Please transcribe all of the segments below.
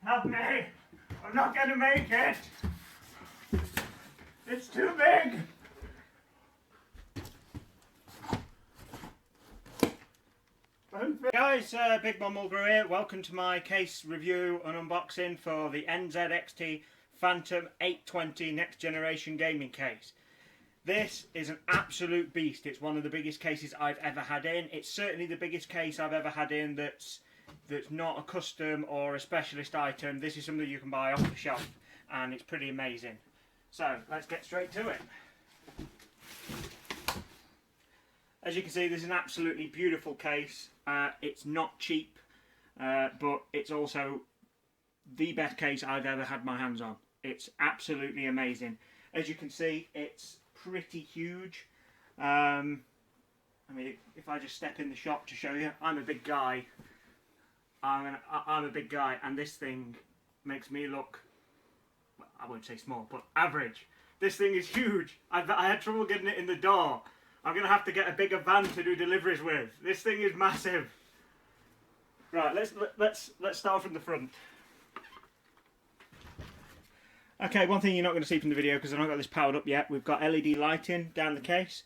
Help me! I'm not gonna make it! It's too big! Guys, Big Mom Mulgrew here. Welcome to my case review and unboxing for the NZXT Phantom 820 Next Generation Gaming Case. This is an absolute beast. It's one of the biggest cases I've ever had in. It's certainly the biggest case I've ever had in that's not a custom or a specialist item. This is something you can buy off the shelf and it's pretty amazing. So let's get straight to it. As you can see, this is an absolutely beautiful case. It's not cheap, but it's also the best case I've ever had my hands on. It's absolutely amazing. As you can see, it's pretty huge. I mean, if I just step in the shop to show you, I'm a big guy. I'm a big guy, and this thing makes me look, well, I won't say small, but average. This thing is huge. I had trouble getting it in the door. I'm going to have to get a bigger van to do deliveries with. This thing is massive. Right, let's start from the front. Okay, one thing you're not going to see from the video, because I've not got this powered up yet, we've got LED lighting down the case.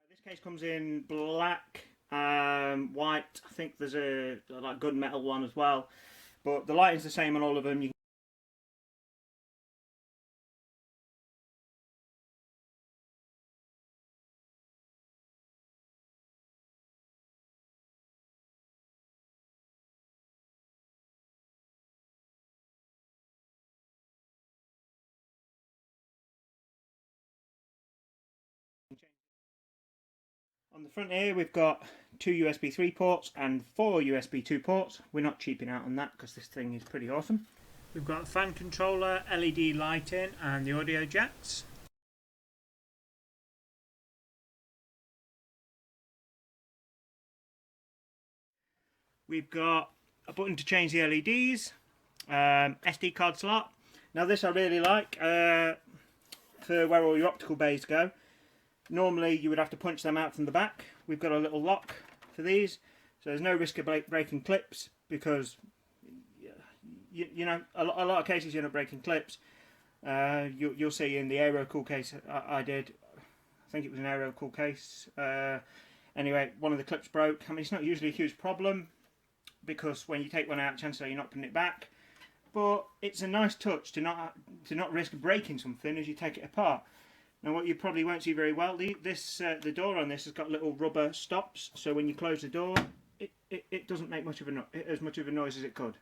This case comes in black, white. I think there's a like gunmetal one as well, but the lighting's the same on all of them. On the front here we've got 2 USB 3 ports and 4 USB 2 ports. We're not cheaping out on that because this thing is pretty awesome. We've got a fan controller, LED lighting and the audio jacks. We've got a button to change the LEDs, SD card slot. Now this I really like for where all your optical bays go. Normally you would have to punch them out from the back. We've got a little lock for these, so there's no risk of breaking clips because you know a lot of cases you end up breaking clips. You'll see in the Aerocool case I did. I think it was an Aerocool case. Anyway, one of the clips broke. I mean, it's not usually a huge problem because when you take one out, chances are you're not putting it back. But it's a nice touch to not risk breaking something as you take it apart. Now, what you probably won't see very well, the door on this has got little rubber stops, so when you close the door, it doesn't make as much of a noise as it could.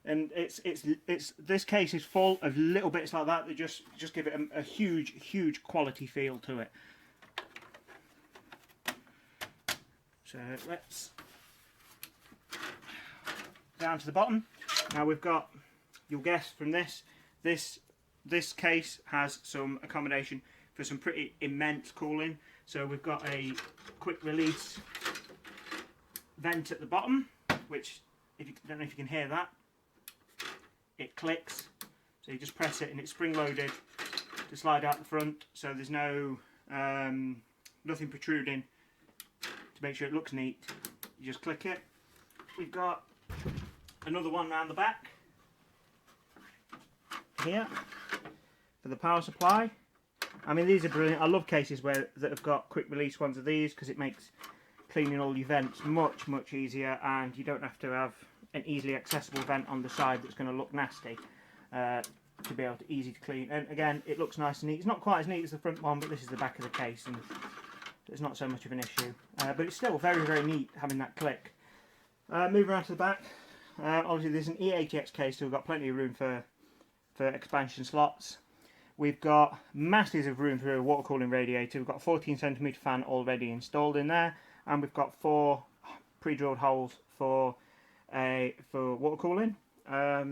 And this case is full of little bits like that that just give it a huge quality feel to it. So let's down to the bottom. Now we've got, you'll guess from this case has some accommodation for some pretty immense cooling. So we've got a quick release vent at the bottom, which, if you don't know if you can hear that, it clicks. So you just press it and it's spring loaded to slide out the front. So there's no nothing protruding. To make sure it looks neat, you just click it. We've got another one around the back here for the power supply. I mean, these are brilliant. I love cases that have got quick release ones of these because it makes cleaning all your vents much easier, and you don't have to have an easily accessible vent on the side that's going to look nasty to be able to easy to clean. And again, it looks nice and neat. It's not quite as neat as the front one, but this is the back of the case and it's not so much of an issue. But it's still very neat having that click. Moving around to the back, obviously there's an E80X case, so we've got plenty of room for expansion slots. We've got masses of room for a water cooling radiator. We've got a 14cm fan already installed in there, and we've got 4 pre-drilled holes for water cooling. I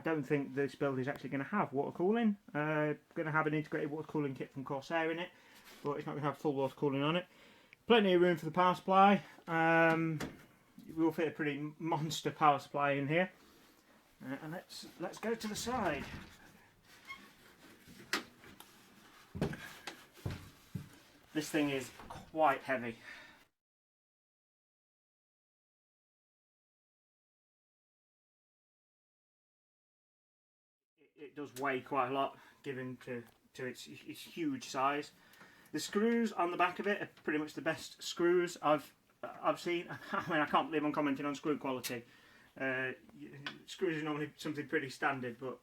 don't think this build is actually going to have water cooling. Going to have an integrated water cooling kit from Corsair in it, but it's not going to have full water cooling on it. Plenty of room for the power supply. We'll fit a pretty monster power supply in here. And let's go to the side. This thing is quite heavy. does weigh quite a lot given to its huge size. The screws on the back of it are pretty much the best screws I've seen. I mean, I can't believe I'm commenting on screw quality. Screws are normally something pretty standard, but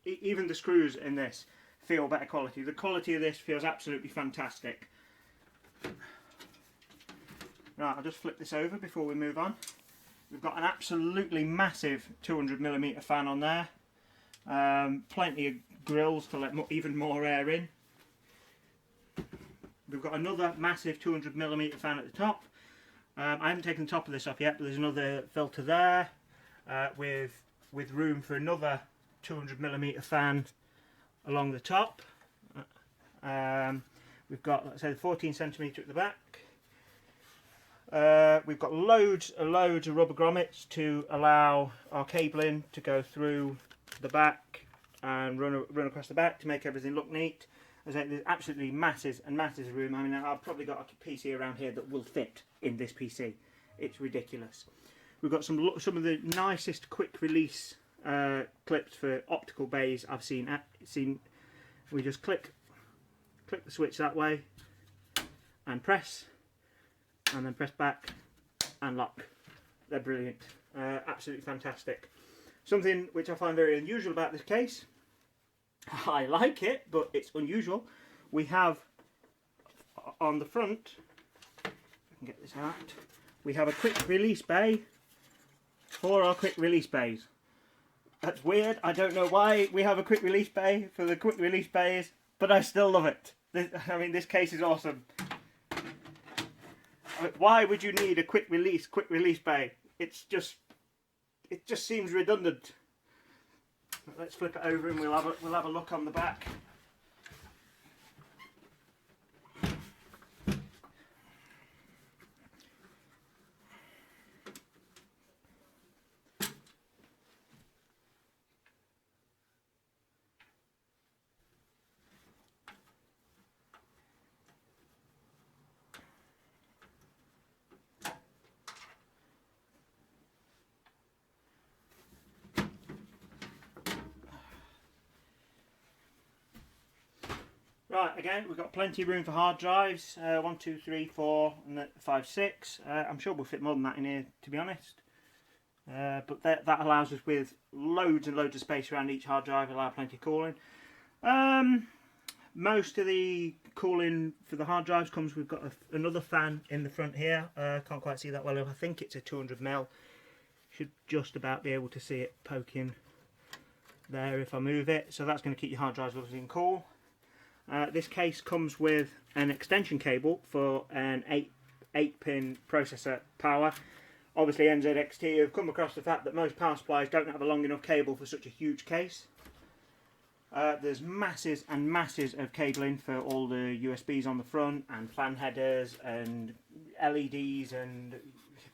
even the screws in this feel better quality. The quality of this feels absolutely fantastic. Right, I'll just flip this over before we move on. We've got an absolutely massive 200mm fan on there. Plenty of grills to let even more air in. We've got another massive 200mm fan at the top. I haven't taken the top of this off yet, but there's another filter there with room for another 200mm fan along the top. We've got, let's say, the 14cm at the back. We've got loads of rubber grommets to allow our cabling to go through the back and run across the back to make everything look neat. As I say, there's absolutely masses and masses of room. I mean, I've probably got a PC around here that will fit in this PC. It's ridiculous. We've got some of the nicest quick release clips for optical bays I've seen. We just click the switch that way and press, and then press back and lock. They're brilliant. Absolutely fantastic. Something which I find very unusual about this case, I like it, but it's unusual. We have on the front, if I can get this out, we have a quick release bay for our quick release bays. That's weird. I don't know why we have a quick release bay for the quick release bays, but I still love it. I mean, this case is awesome. Why would you need a quick release bay? It just seems redundant. Let's flip it over and we'll have a look on the back. Right, again, we've got plenty of room for hard drives. 1, 2, 3, 4, and 5, 6. I'm sure we'll fit more than that in here, to be honest. But that allows us with loads and loads of space around each hard drive, allow plenty of cooling. Most of the cooling for the hard drives comes, we've got another fan in the front here. Can't quite see that well. I think it's a 200mm. Should just about be able to see it poking there if I move it. So that's going to keep your hard drives lovely and cool. This case comes with an extension cable for an 8-pin processor power. Obviously NZXT have come across the fact that most power supplies don't have a long enough cable for such a huge case. There's masses and masses of cabling for all the USBs on the front, and fan headers and LEDs and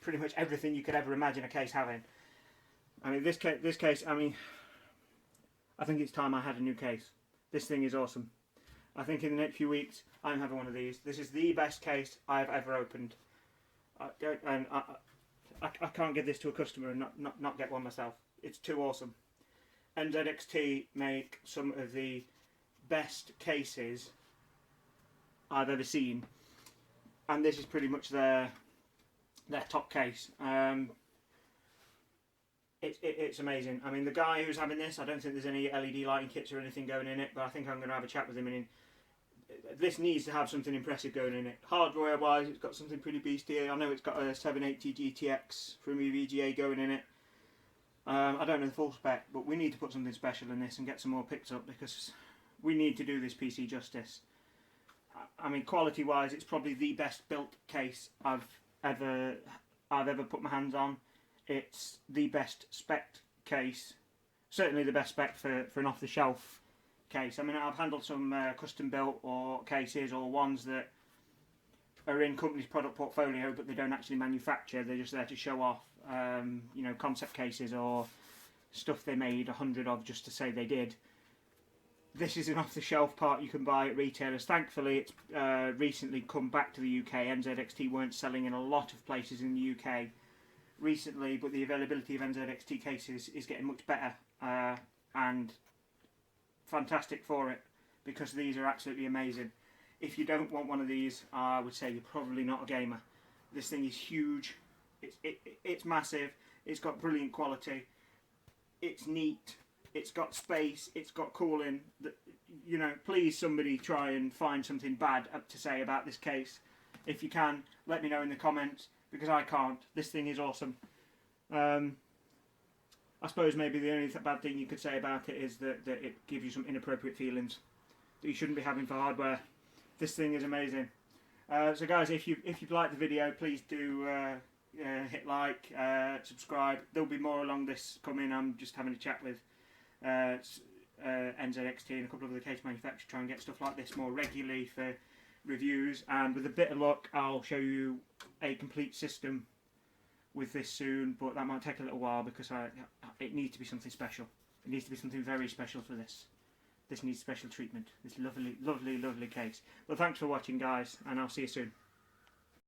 pretty much everything you could ever imagine a case having. I mean, this case, I mean, I think it's time I had a new case. This thing is awesome. I think in the next few weeks I'm having one of these. This is the best case I've ever opened. I can't give this to a customer and not get one myself. It's too awesome. NZXT make some of the best cases I've ever seen, and this is pretty much their top case. It's amazing. I mean, the guy who's having this, I don't think there's any LED lighting kits or anything going in it, but I think I'm going to have a chat with him. And this needs to have something impressive going in it. Hardware wise, it's got something pretty beastly. I know it's got a 780 GTX from EVGA going in it. I don't know the full spec, but we need to put something special in this and get some more picks up, because we need to do this PC justice. I mean, quality wise, it's probably the best built case I've ever put my hands on. It's the best spec case, certainly the best spec for an off-the-shelf case. I mean, I've handled some custom built or cases, or ones that are in company's product portfolio but they don't actually manufacture, they're just there to show off. You know, concept cases or stuff they made 100 of just to say they did. This is an off-the-shelf part you can buy at retailers. Thankfully, it's recently come back to the UK. NZXT weren't selling in a lot of places in the UK recently, but the availability of NZXT cases is getting much better, and fantastic for it, because these are absolutely amazing. If you don't want one of these, I would say you're probably not a gamer. This thing is huge, it's massive, it's got brilliant quality, it's neat, it's got space, it's got cooling. You know, please somebody try and find something bad to say about this case. If you can, let me know in the comments, because I can't. This thing is awesome. I suppose maybe the only bad thing you could say about it is that it gives you some inappropriate feelings that you shouldn't be having for hardware. This thing is amazing. So guys, if you've liked the video, please do hit like, subscribe. There'll be more along this coming. I'm just having a chat with NZXT and a couple of other case manufacturers, try and get stuff like this more regularly for reviews, and with a bit of luck I'll show you a complete system with this soon, but that might take a little while because it needs to be something special. It needs to be something very special for this. This needs special treatment, this lovely, lovely, lovely case. But thanks for watching, guys, and I'll see you soon.